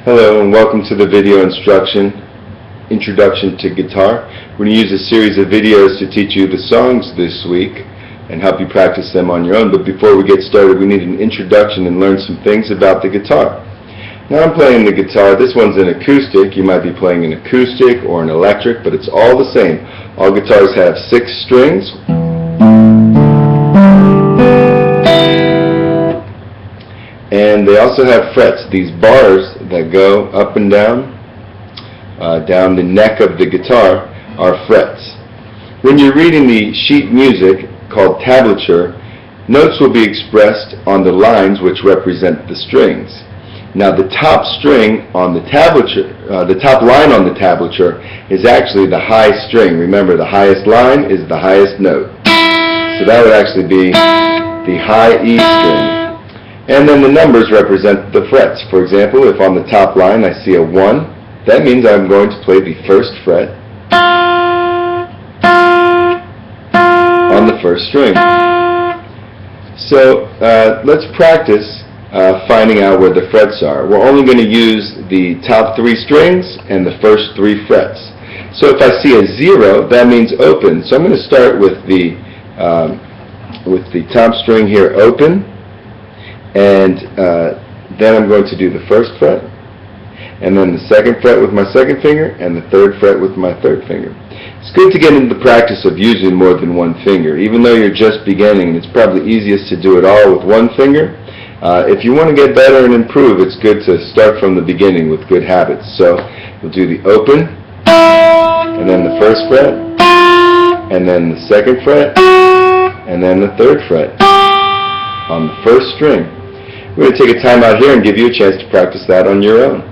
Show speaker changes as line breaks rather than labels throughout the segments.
Hello and welcome to the video introduction to guitar. We're going to use a series of videos to teach you the songs this week and help you practice them on your own. But before we get started, we need an introduction and learn some things about the guitar. Now I'm playing the guitar. This one's an acoustic. You might be playing an acoustic or an electric, but it's all the same. All guitars have 6 strings. And they also have frets. These bars that go up and down the neck of the guitar are frets. When you're reading the sheet music called tablature, notes will be expressed on the lines which represent the strings. Now the top string on the tablature, the top line on the tablature is actually the high string. Remember, the highest line is the highest note. So that would actually be the high E string. And then the numbers represent the frets. For example, if on the top line I see a 1, that means I'm going to play the first fret on the first string. So let's practice finding out where the frets are. We're only going to use the top 3 strings and the first 3 frets. So if I see a 0, that means open. So I'm going to start with the top string here, open. And then I'm going to do the first fret, and then the second fret with my second finger, and the third fret with my third finger. It's good to get into the practice of using more than one finger, even though you're just beginning, and it's probably easiest to do it all with one finger. If you want to get better and improve, it's good to start from the beginning with good habits. So we'll do the open, and then the first fret, and then the second fret, and then the third fret on the first string. We're going to take a time out here and give you a chance to practice that on your own.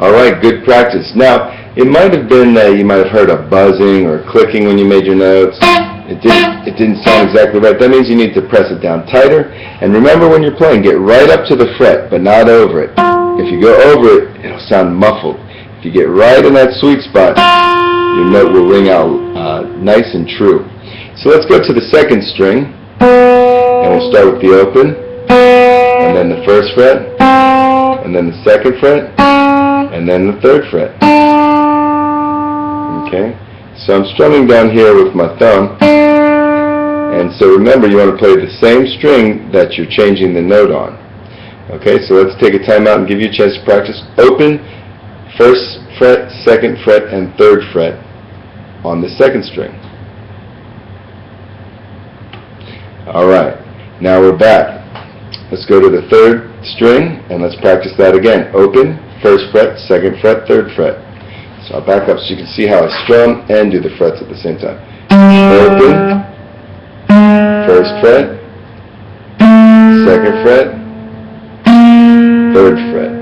Alright, good practice. Now, it might have been that you might have heard a buzzing or clicking when you made your notes. It didn't sound exactly right. That means you need to press it down tighter. And remember, when you're playing, get right up to the fret, but not over it. If you go over it, it'll sound muffled. If you get right in that sweet spot, your note will ring out nice and true. So let's go to the second string, and we'll start with the open, and then the first fret, and then the second fret, and then the third fret. Okay? So I'm strumming down here with my thumb, and so remember, you want to play the same string that you're changing the note on. Okay, so let's take a time out and give you a chance to practice. Open, first fret, second fret, and third fret on the second string. Alright, now we're back. Let's go to the third string and let's practice that again. Open, first fret, second fret, third fret. So I'll back up so you can see how I strum and do the frets at the same time. Open, first fret, second fret, third fret.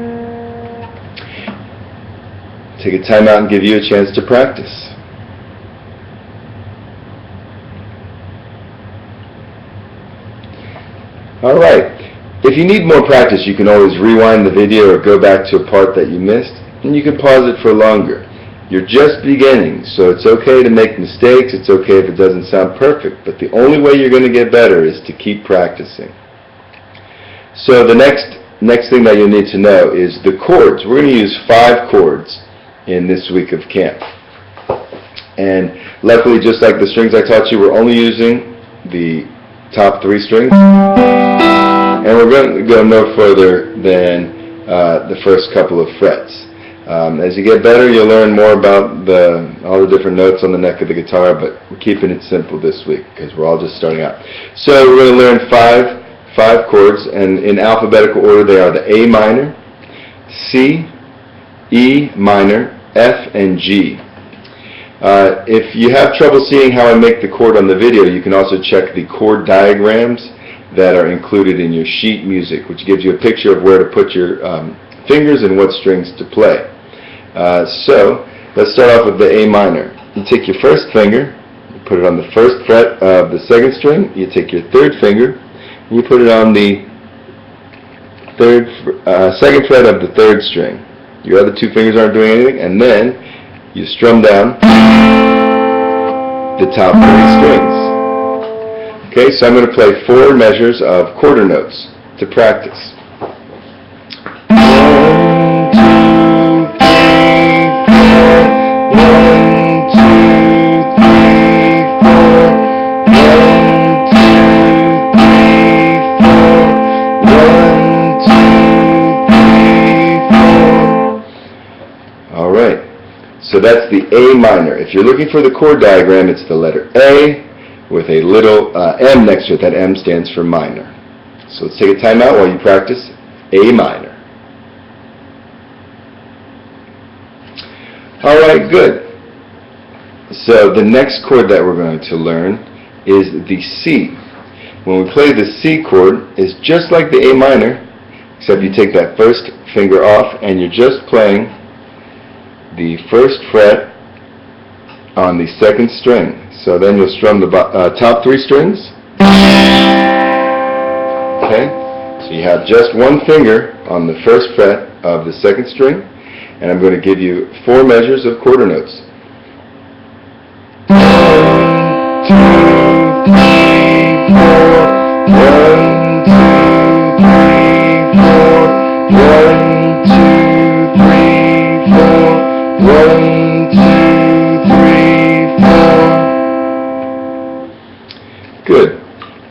Take a time out and give you a chance to practice. Alright, if you need more practice, you can always rewind the video or go back to a part that you missed, and you can pause it for longer. You're just beginning, so it's okay to make mistakes, it's okay if it doesn't sound perfect, but the only way you're going to get better is to keep practicing. So the next thing that you'll need to know is the chords. We're going to use 5 chords in this week of camp. And luckily, just like the strings I taught you, we're only using the top 3 strings. And we're going to go no further than the first couple of frets. As you get better, you'll learn more about all the different notes on the neck of the guitar, but we're keeping it simple this week because we're all just starting out. So we're going to learn 5 chords, and in alphabetical order they are the A minor, C, E minor, F, and G. If you have trouble seeing how I make the chord on the video, you can also check the chord diagrams that are included in your sheet music, which gives you a picture of where to put your fingers and what strings to play. So let's start off with the A minor. You take your first finger, you put it on the first fret of the second string, you take your third finger, and you put it on the second fret of the third string. Your other 2 fingers aren't doing anything, and then you strum down the top 3 strings. Okay, so I'm going to play 4 measures of quarter notes to practice. 1, 2, 3, 4. 1, 2, 3, 4. 1, 2, 3, 4. 1, 2, 3, 4. All right. So that's the A minor. If you're looking for the chord diagram, it's the letter A with a little M next to it. That M stands for minor. So let's take a time out while you practice A minor. All right, good. So the next chord that we're going to learn is the C. When we play the C chord, it's just like the A minor, except you take that first finger off and you're just playing the first fret on the second string. So then you'll strum the top 3 strings. Okay? So you have just one finger on the first fret of the second string, and I'm going to give you 4 measures of quarter notes. 1, 2, 3, 4. 1, 2, 3, 4. 1, 2, 3, 4. 1, 2, 3, 4. Good.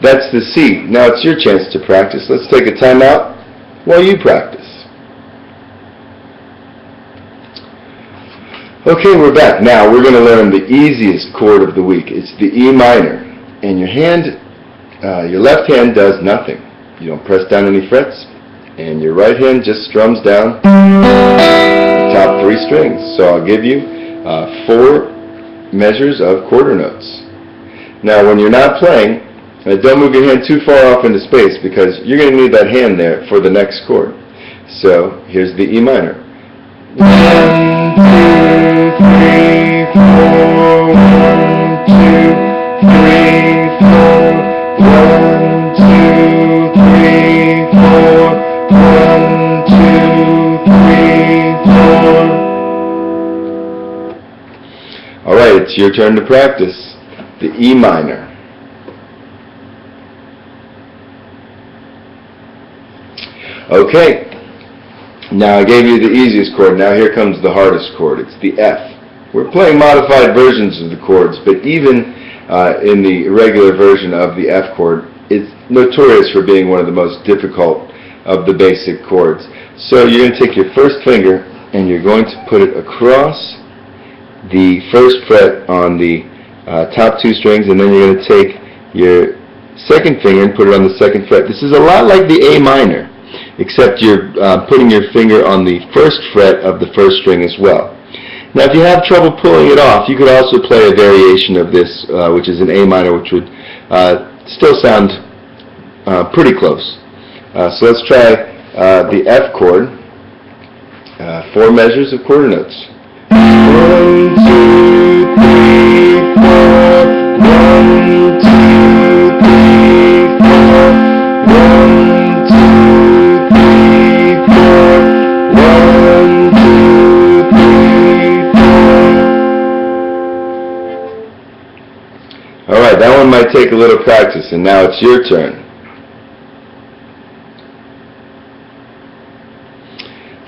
That's the C. Now it's your chance to practice. Let's take a time out while you practice. Okay, we're back. Now we're going to learn the easiest chord of the week. It's the E minor. And your left hand does nothing. You don't press down any frets. And your right hand just strums down the top 3 strings. So I'll give you 4 measures of quarter notes. Now when you're not playing, don't move your hand too far off into space because you're going to need that hand there for the next chord. So here's the E minor. 1, 2, 3, 4. 1, 2, 3, 4. 1, 2, 3, 4. 1, 2, 3, 4. All right, it's your turn to practice the E minor. Okay, now I gave you the easiest chord. Now here comes the hardest chord. It's the F. We're playing modified versions of the chords, but even in the regular version of the F chord, it's notorious for being one of the most difficult of the basic chords. So you're going to take your first finger and you're going to put it across the first fret on the top 2 strings, and then you're going to take your second finger and put it on the second fret. This is a lot like the A minor, except you're putting your finger on the first fret of the first string as well. Now if you have trouble pulling it off, you could also play a variation of this, which is an A minor, which would still sound pretty close. So let's try the F chord, 4 measures of quarter notes. 1, 2, 3, 4. 1, 2, 3, 4. 1, 2, 3, 4. 1, 2, 3, 4. All right, that one might take a little practice, and now it's your turn.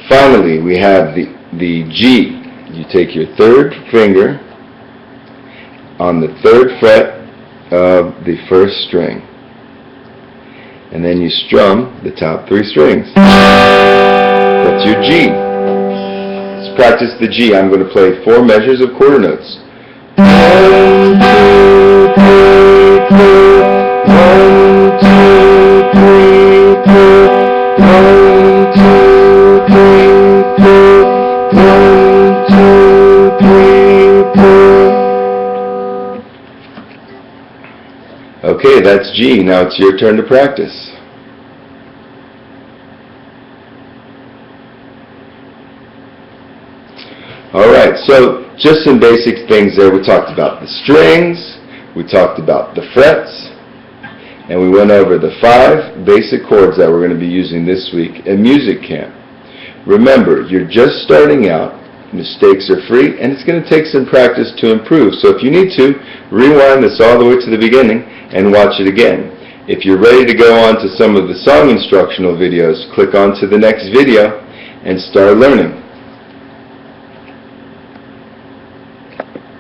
Finally, we have the G. You take your third finger on the 3rd fret of the first string, and then you strum the top 3 strings. That's your G. Let's practice the G. I'm going to play 4 measures of quarter notes. 1, 2, 3, 4. 1, 2, 3, 4. 1, 2, 3, 4. 1, 2, 3, 4. Okay, that's G. Now it's your turn to practice. Alright, so just some basic things there. We talked about the strings, we talked about the frets, and we went over the 5 basic chords that we're going to be using this week in music camp. Remember, you're just starting out, Mistakes are free, and it's going to take some practice to improve. So if you need to, rewind this all the way to the beginning and watch it again. If you're ready to go on to some of the song instructional videos, click on to the next video and start learning.